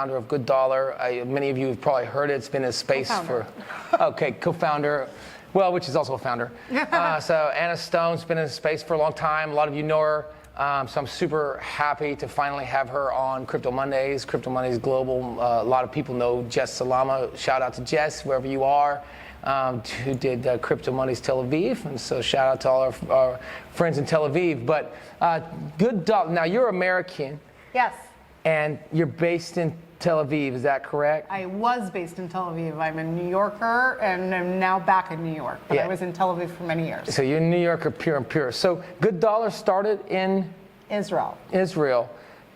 Founder of Good Dollar. Many of you have probably heard it. It's been a space Co-founder. Co-founder, well, which is also a founder. So Anna Stone's been in the space for a long time. A lot of you know her. So I'm super happy to finally have her on Crypto Mondays. Crypto Mondays Global. A lot of people know Jess Salama. Shout out to Jess, wherever you are, who did Crypto Mondays Tel Aviv. And so shout out to all our friends in Tel Aviv. But Good Dollar. Now you're American. Yes. And you're based in Tel Aviv, is that correct? I was based in Tel Aviv. I'm a New Yorker, and I'm now back in New York. But I was in Tel Aviv for many years. So you're a New Yorker pure and pure. So Good Dollar started in? Israel.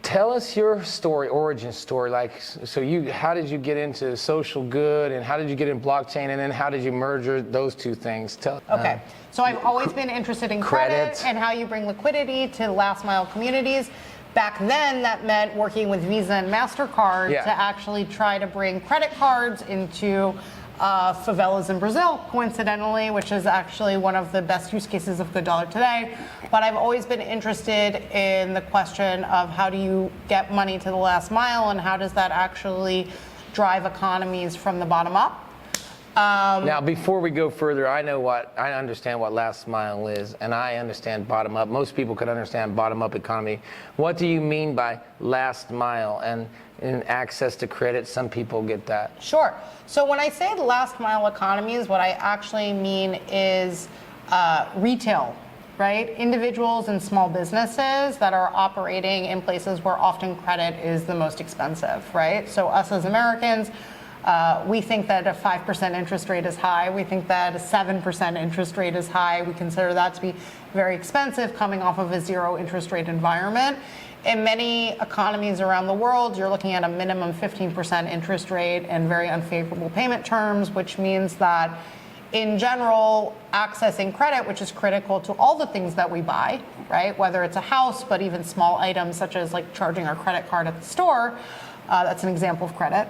Tell us your story, origin story. How did you get into social good, and how did you get in blockchain, and then how did you merge those two things? Okay. So I've always been interested in credit and how you bring liquidity to last mile communities. Back then, that meant working with Visa and MasterCard to actually try to bring credit cards into favelas in Brazil, coincidentally, which is actually one of the best use cases of Good Dollar today. But I've always been interested in the question of how do you get money to the last mile, and how does that actually drive economies from the bottom up? Now, before we go further, I understand what last mile is, and I understand bottom up. Most people could understand bottom up economy. What do you mean by last mile and access to credit? Some people get that. Sure. So when I say last mile economies, what I actually mean is retail, right? Individuals and small businesses that are operating in places where often credit is the most expensive, right? So us as Americans, we think that a 5% interest rate is high. We think that a 7% interest rate is high. We consider that to be very expensive coming off of a zero interest rate environment. In many economies around the world, you're looking at a minimum 15% interest rate and very unfavorable payment terms, which means that in general, accessing credit, which is critical to all the things that we buy, right? Whether it's a house, but even small items such as like charging our credit card at the store, that's an example of credit.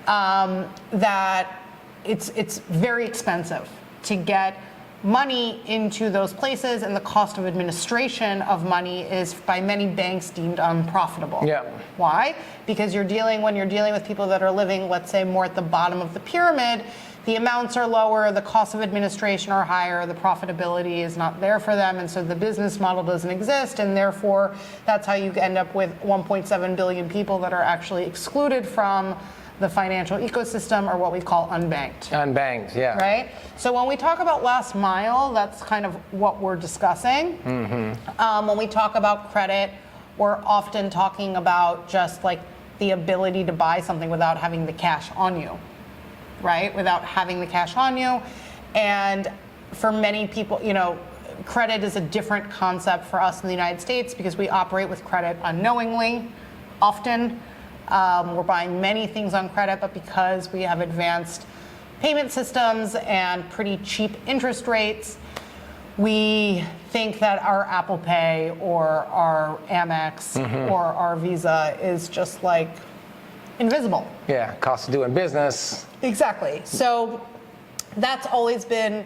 That it's very expensive to get money into those places, and the cost of administration of money is by many banks deemed unprofitable. Yeah. Why? Because when you're dealing with people that are living, let's say, more at the bottom of the pyramid, the amounts are lower, the costs of administration are higher, the profitability is not there for them, and so the business model doesn't exist, and therefore that's how you end up with 1.7 billion people that are actually excluded from the financial ecosystem, or what we call unbanked. Unbanked, yeah. Right? So when we talk about last mile, that's kind of what we're discussing. Mm-hmm. When we talk about credit, we're often talking about just like the ability to buy something without having the cash on you, right? Without having the cash on you. And for many people, credit is a different concept for us in the United States because we operate with credit unknowingly, often. We're buying many things on credit, but because we have advanced payment systems and pretty cheap interest rates, we think that our Apple Pay or our Amex or our Visa is just like invisible. Yeah, cost of doing business. Exactly. So that's always been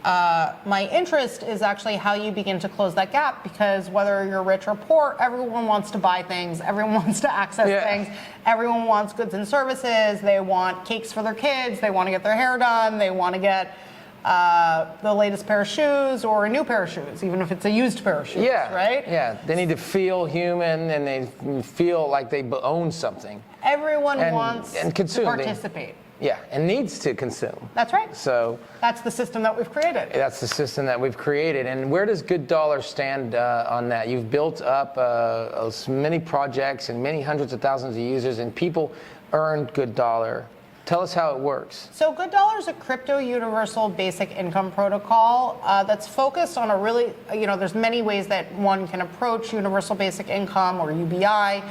my interest, is actually how you begin to close that gap, because whether you're rich or poor, everyone wants to buy things, everyone wants to access things, everyone wants goods and services, they want cakes for their kids, they want to get their hair done, they want to get the latest pair of shoes or a new pair of shoes, even if it's a used pair of shoes, right? Yeah, they need to feel human, and they feel like they own something. Everyone wants to participate. Yeah, and needs to consume. That's right. So that's the system that we've created. That's the system that we've created. And where does Good Dollar stand on that? You've built up many projects and many hundreds of thousands of users, and people earned Good Dollar. Tell us how it works. So Good Dollar is a crypto universal basic income protocol that's focused on a really, there's many ways that one can approach universal basic income or UBI.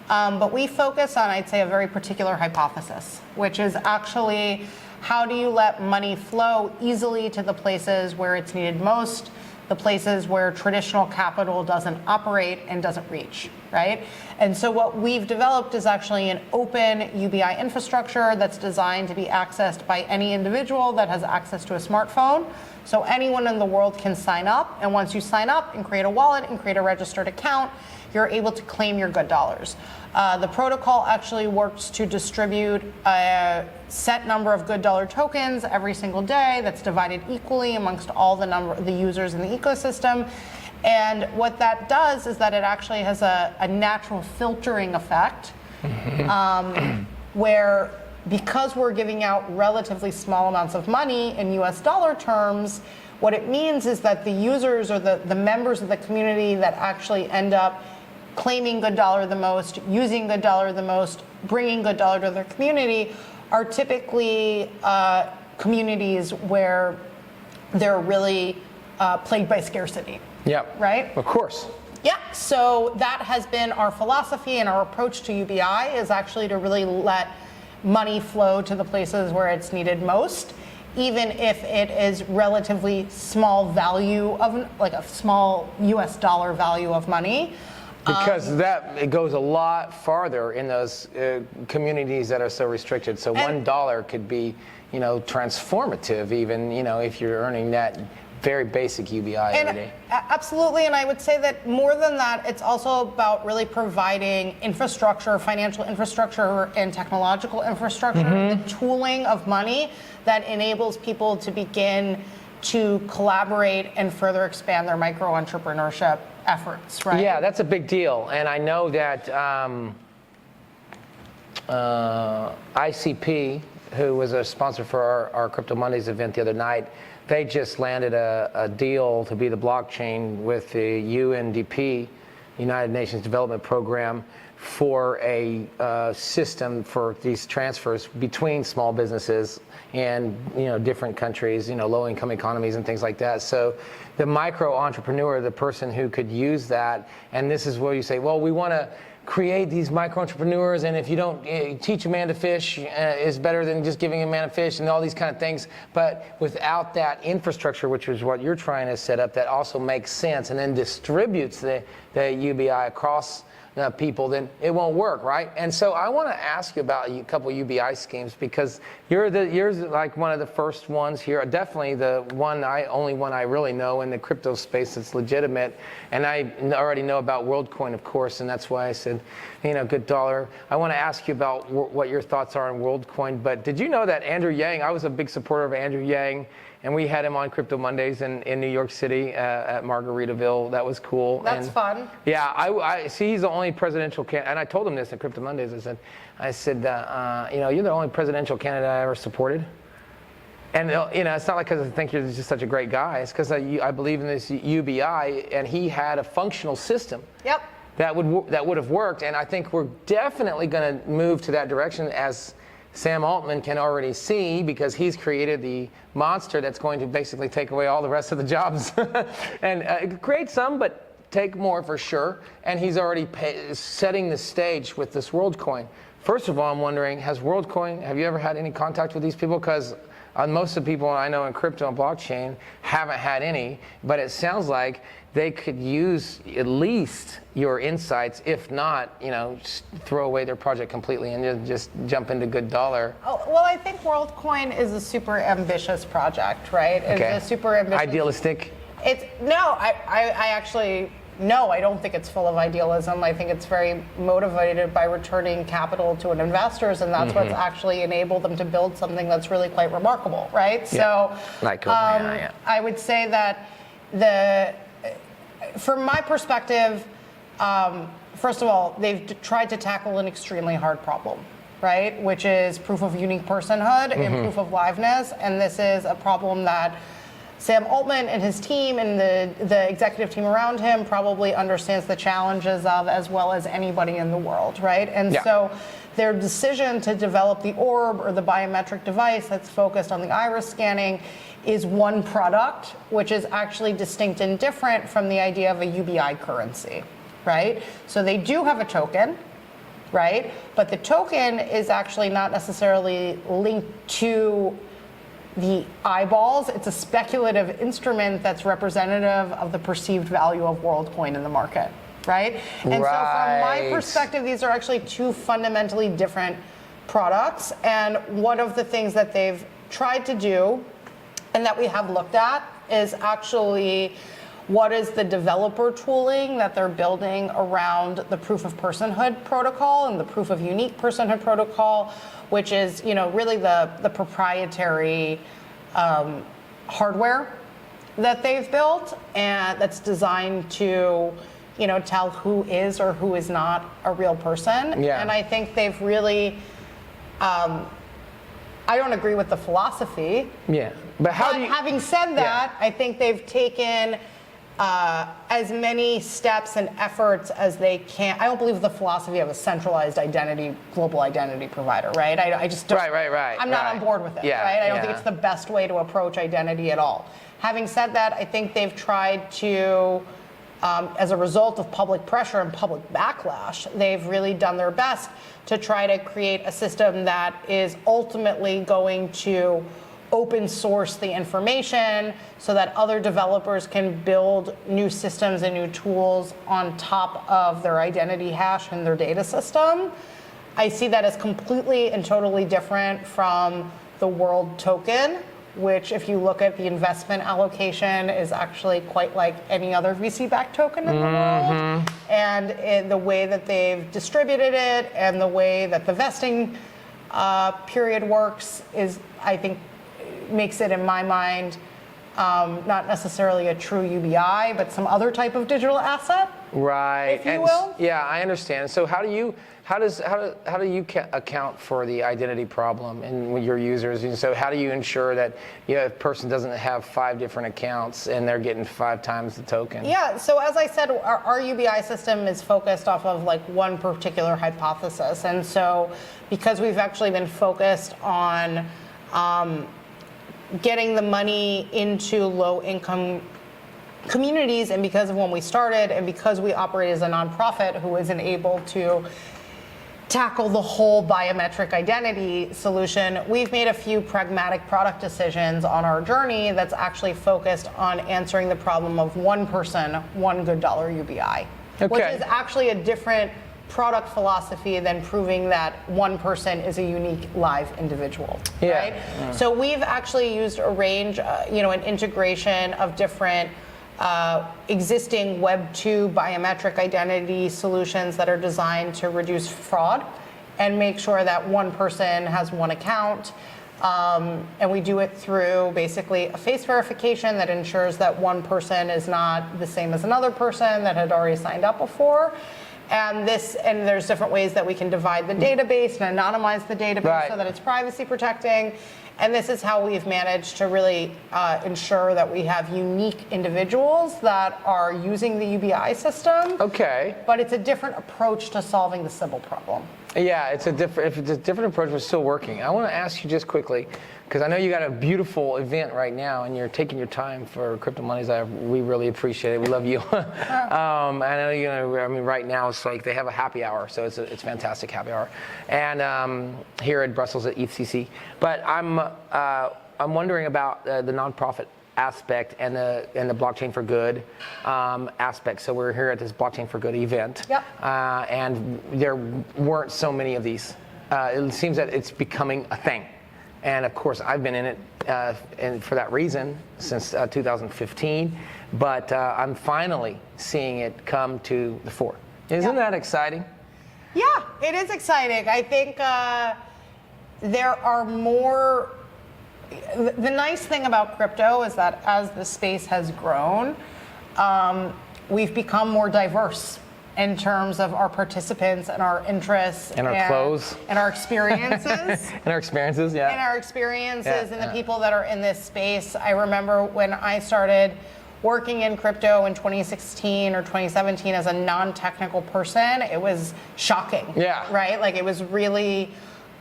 But we focus on, I'd say, a very particular hypothesis, which is actually how do you let money flow easily to the places where it's needed most, the places where traditional capital doesn't operate and doesn't reach, right? And so what we've developed is actually an open UBI infrastructure that's designed to be accessed by any individual that has access to a smartphone. So anyone in the world can sign up, and once you sign up and create a wallet and create a registered account, you're able to claim your good dollars. The protocol actually works to distribute a set number of good dollar tokens every single day that's divided equally amongst all the users in the ecosystem. And what that does is that it actually has a natural filtering effect, where because we're giving out relatively small amounts of money in US dollar terms, what it means is that the users or the members of the community that actually end up claiming good dollar the most, using good dollar the most, bringing good dollar to their community are typically communities where they're really plagued by scarcity. Yeah. Right? Of course. Yeah, so that has been our philosophy, and our approach to UBI is actually to really let money flow to the places where it's needed most, even if it is relatively small value of, like a small US dollar value of money. Because it goes a lot farther in those communities that are so restricted. So $1 could be, transformative, even, if you're earning that very basic UBI every day. Absolutely, and I would say that more than that, it's also about really providing infrastructure, financial infrastructure and technological infrastructure, the tooling of money that enables people to begin to collaborate and further expand their micro-entrepreneurship efforts, right? Yeah, that's a big deal. And I know that ICP, who was a sponsor for our Crypto Mondays event the other night, they just landed a deal to be the blockchain with the UNDP, United Nations Development Program, for a system for these transfers between small businesses and different countries, low-income economies and things like that. So the micro entrepreneur, the person who could use that, and this is where you say, well, we want to create these micro entrepreneurs, and if you don't teach a man to fish is better than just giving a man a fish, and all these kind of things. But without that infrastructure, which is what you're trying to set up, that also makes sense and then distributes the UBI across people, then it won't work, right? And so I want to ask you about a couple UBI schemes, because you're like one of the first ones here, definitely the only one I really know in the crypto space that's legitimate. And I already know about WorldCoin, of course, and that's why I said, good dollar. I want to ask you about what your thoughts are on WorldCoin. But did you know that Andrew Yang? I was a big supporter of Andrew Yang, and we had him on Crypto Mondays in New York City at Margaritaville. That was cool. That's fun. Yeah, I see. He's the only presidential candidate, and I told him this at Crypto Mondays. I said, you're the only presidential candidate I ever supported. And it's not like because I think you're just such a great guy. It's because I believe in this UBI, and he had a functional system. Yep. That would have worked, and I think we're definitely going to move to that direction, as Sam Altman can already see, because he's created the monster that's going to basically take away all the rest of the jobs and create some, but take more for sure. And he's already setting the stage with this WorldCoin. First of all, I'm wondering, have you ever had any contact with these people? Because most of the people I know in crypto and blockchain haven't had any, but it sounds like they could use at least your insights, if not, just throw away their project completely and just jump into good dollar. Oh, well, I think WorldCoin is a super ambitious project, right? Okay. It's a super ambitious. Idealistic? I don't think it's full of idealism. I think it's very motivated by returning capital to an investors, and that's what's actually enabled them to build something that's really quite remarkable, right? Yeah. So, like yeah. I would say that from my perspective, first of all, they've tried to tackle an extremely hard problem, right? Which is proof of unique personhood and proof of liveness. And this is a problem that Sam Altman and his team and the executive team around him probably understands the challenges of as well as anybody in the world, right? And so their decision to develop the orb or the biometric device that's focused on the iris scanning is one product, which is actually distinct and different from the idea of a UBI currency, right? So they do have a token, right? But the token is actually not necessarily linked to the eyeballs. It's a speculative instrument that's representative of the perceived value of WorldCoin in the market, right? And so from my perspective, these are actually two fundamentally different products. And one of the things that they've tried to do and that we have looked at is actually what is the developer tooling that they're building around the proof of personhood protocol and the proof of unique personhood protocol, which is, really the proprietary hardware that they've built, and that's designed to, tell who is or who is not a real person. Yeah. And I think they've really, I don't agree with the philosophy. Yeah. But having said that, I think they've taken as many steps and efforts as they can. I don't believe the philosophy of a centralized identity, global identity provider, right? I just don't, Right. I'm not on board with it, right? I don't think it's the best way to approach identity at all. Having said that, I think they've tried to, as a result of public pressure and public backlash, they've really done their best to try to create a system that is ultimately going to open source the information so that other developers can build new systems and new tools on top of their identity hash and their data system. I see that as completely and totally different from the world token, which, if you look at the investment allocation, is actually quite like any other VC-backed token in the world. And the way that they've distributed it and the way that the vesting period works is, I think, makes it, in my mind, not necessarily a true UBI, but some other type of digital asset, right? If you will. Yeah, I understand. So how do you account for the identity problem in your users? And so how do you ensure that a person doesn't have 5 different accounts and they're getting 5 times the token? Yeah. So as I said, our UBI system is focused off of like one particular hypothesis, and so because we've actually been focused on getting the money into low-income communities, and because of when we started, and because we operate as a nonprofit who isn't able to tackle the whole biometric identity solution, we've made a few pragmatic product decisions on our journey that's actually focused on answering the problem of one person, one $1 UBI, which is actually a different product philosophy than proving that one person is a unique live individual, right? So we've actually used a range, an integration of different existing Web 2 biometric identity solutions that are designed to reduce fraud and make sure that one person has one account. And we do it through basically a face verification that ensures that one person is not the same as another person that had already signed up before. And there's different ways that we can divide the database and anonymize the database so that it's privacy protecting. And this is how we've managed to really ensure that we have unique individuals that are using the UBI system. Okay. But it's a different approach to solving the Sybil problem. Yeah, if it's a different approach, we're still working. I want to ask you just quickly, because I know you got a beautiful event right now, and you're taking your time for Crypto Mondays. We really appreciate it. We love you. I know right now it's like they have a happy hour, so it's fantastic happy hour, and here at Brussels at ETHCC. But I'm wondering about the nonprofit aspect and the blockchain for good aspect. So we're here at this blockchain for good event, and there weren't so many of these. It seems that it's becoming a thing. And of course, I've been in it and for that reason since 2015, but I'm finally seeing it come to the fore. Isn't that exciting? Yeah, it is exciting. I think there are more. The nice thing about crypto is that as the space has grown, we've become more diverse in terms of our participants and our interests and our clothes and our experiences and our experiences, and our experiences and the people that are in this space. I remember when I started working in crypto in 2016 or 2017 as a non-technical person, it was shocking, right? Like, it was really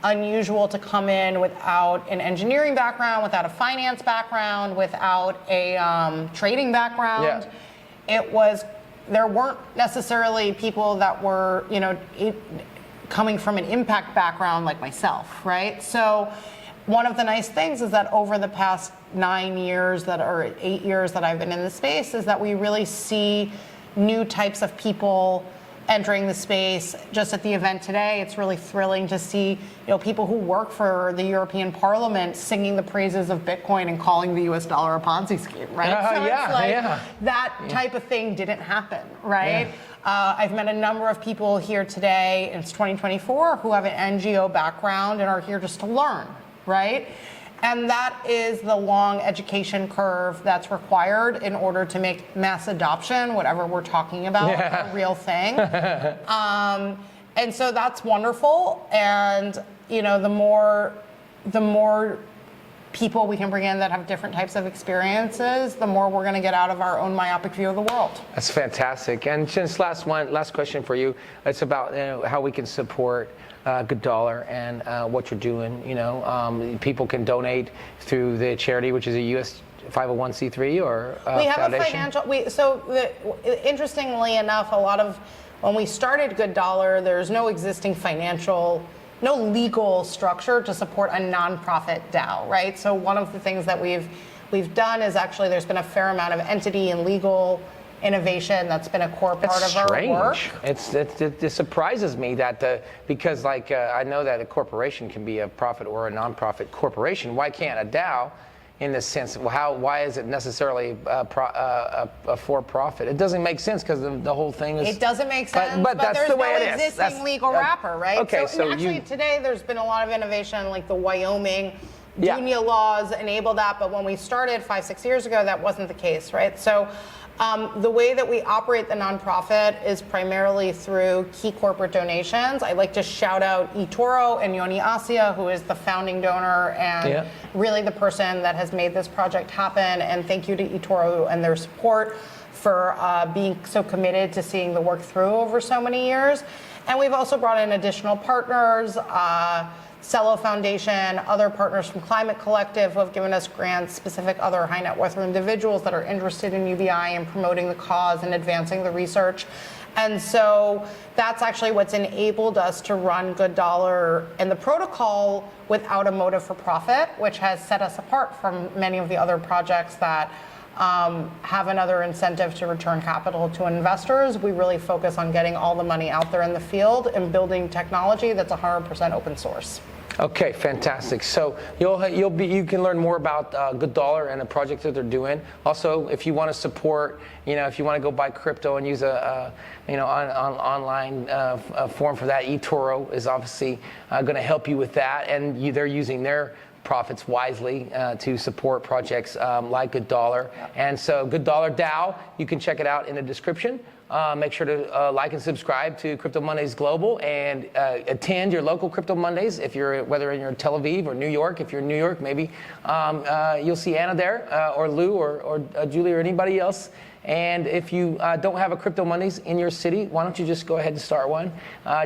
unusual to come in without an engineering background, without a finance background, without a trading background. There weren't necessarily people that were, coming from an impact background like myself, right? So one of the nice things is that over the past 9 years or 8 years that I've been in the space is that we really see new types of people entering the space. Just at the event today, it's really thrilling to see people who work for the European Parliament singing the praises of Bitcoin and calling the US dollar a Ponzi scheme, right? So it's like that type of thing didn't happen, right? Yeah. I've met a number of people here today, it's 2024, who have an NGO background and are here just to learn, right? And that is the long education curve that's required in order to make mass adoption, whatever we're talking about, a real thing. And so that's wonderful. And the more people we can bring in that have different types of experiences, the more we're going to get out of our own myopic view of the world. That's fantastic. And just last question for you. It's about how we can support Good Dollar and what you're doing. People can donate through the charity, which is a U.S. 501c3 or we have foundation. A financial. Interestingly enough, when we started Good Dollar, there's no existing no legal structure to support a nonprofit DAO, right? So one of the things that we've done is actually there's been a fair amount of entity and legal innovation that's been a core part of our work. It surprises me that because I know that a corporation can be a profit or a nonprofit corporation. Why can't a DAO? In the sense, why is it necessarily a for-profit? It doesn't make sense because the whole thing is. It doesn't make sense, but that's there's the way no it is. existing legal wrapper, right? Okay, so actually today there's been a lot of innovation, like the Wyoming Dunia laws enable that, but when we started 5-6 years ago, that wasn't the case, right? So the way that we operate the nonprofit is primarily through key corporate donations. I'd like to shout out eToro and Yoni Asia, who is the founding donor and really the person that has made this project happen. And thank you to eToro and their support for being so committed to seeing the work through over so many years. And we've also brought in additional partners, Cello Foundation, other partners from Climate Collective who have given us grants, specific other high net worth individuals that are interested in UBI and promoting the cause and advancing the research. And so that's actually what's enabled us to run Good Dollar and the protocol without a motive for profit, which has set us apart from many of the other projects that have another incentive to return capital to investors. We really focus on getting all the money out there in the field and building technology that's 100% open source. Okay, fantastic. So you can learn more about Good Dollar and the project that they're doing. Also, if you want to support, if you want to go buy crypto and use a online form for that, eToro is obviously going to help you with that, and they're using their profits wisely to support projects like Good Dollar. And so Good Dollar DAO, you can check it out in the description. Make sure to like and subscribe to Crypto Mondays Global and attend your local Crypto Mondays whether you're in Tel Aviv or New York. If you're in New York, maybe you'll see Anna there or Lou or Julie or anybody else. And if you don't have a Crypto Mondays in your city, why don't you just go ahead and start one?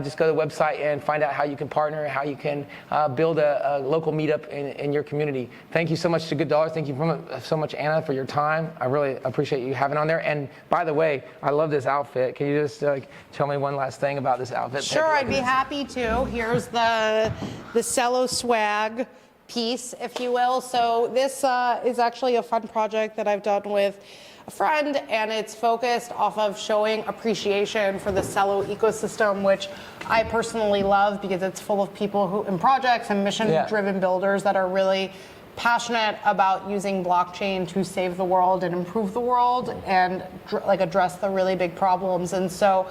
Just go to the website and find out how you can partner, how you can build a local meetup in your community. Thank you so much to Good Dollar. Thank you so much, Anna, for your time. I really appreciate you having on there. And by the way, I love this outfit. Can you just tell me one last thing about this outfit? Sure, I'd be happy to. Here's the Cello swag piece, if you will. So this is actually a fun project that I've done with a friend, and it's focused off of showing appreciation for the Cello ecosystem, which I personally love because it's full of people who in projects and mission-driven builders that are really passionate about using blockchain to save the world and improve the world and address the really big problems. And so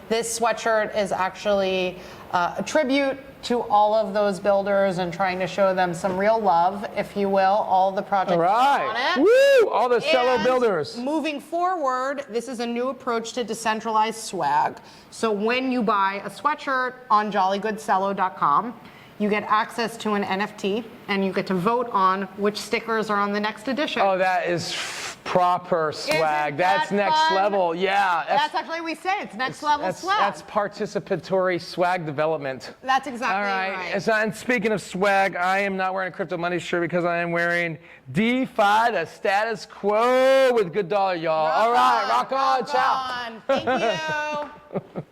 this sweatshirt is actually a tribute to all of those builders and trying to show them some real love, if you will, all the projects on it. Woo! All the Cello builders. Moving forward, this is a new approach to decentralized swag. So when you buy a sweatshirt on jollygoodcello.com, you get access to an NFT, and you get to vote on which stickers are on the next edition. Oh, that is proper swag. That's next level. Yeah. That's actually what we say. It's next level swag. That's participatory swag development. That's exactly right. And speaking of swag, I am not wearing a Crypto Monday shirt because I am wearing DeFi, the status quo with Good Dollar, y'all. All right, rock on. Ciao. Thank you.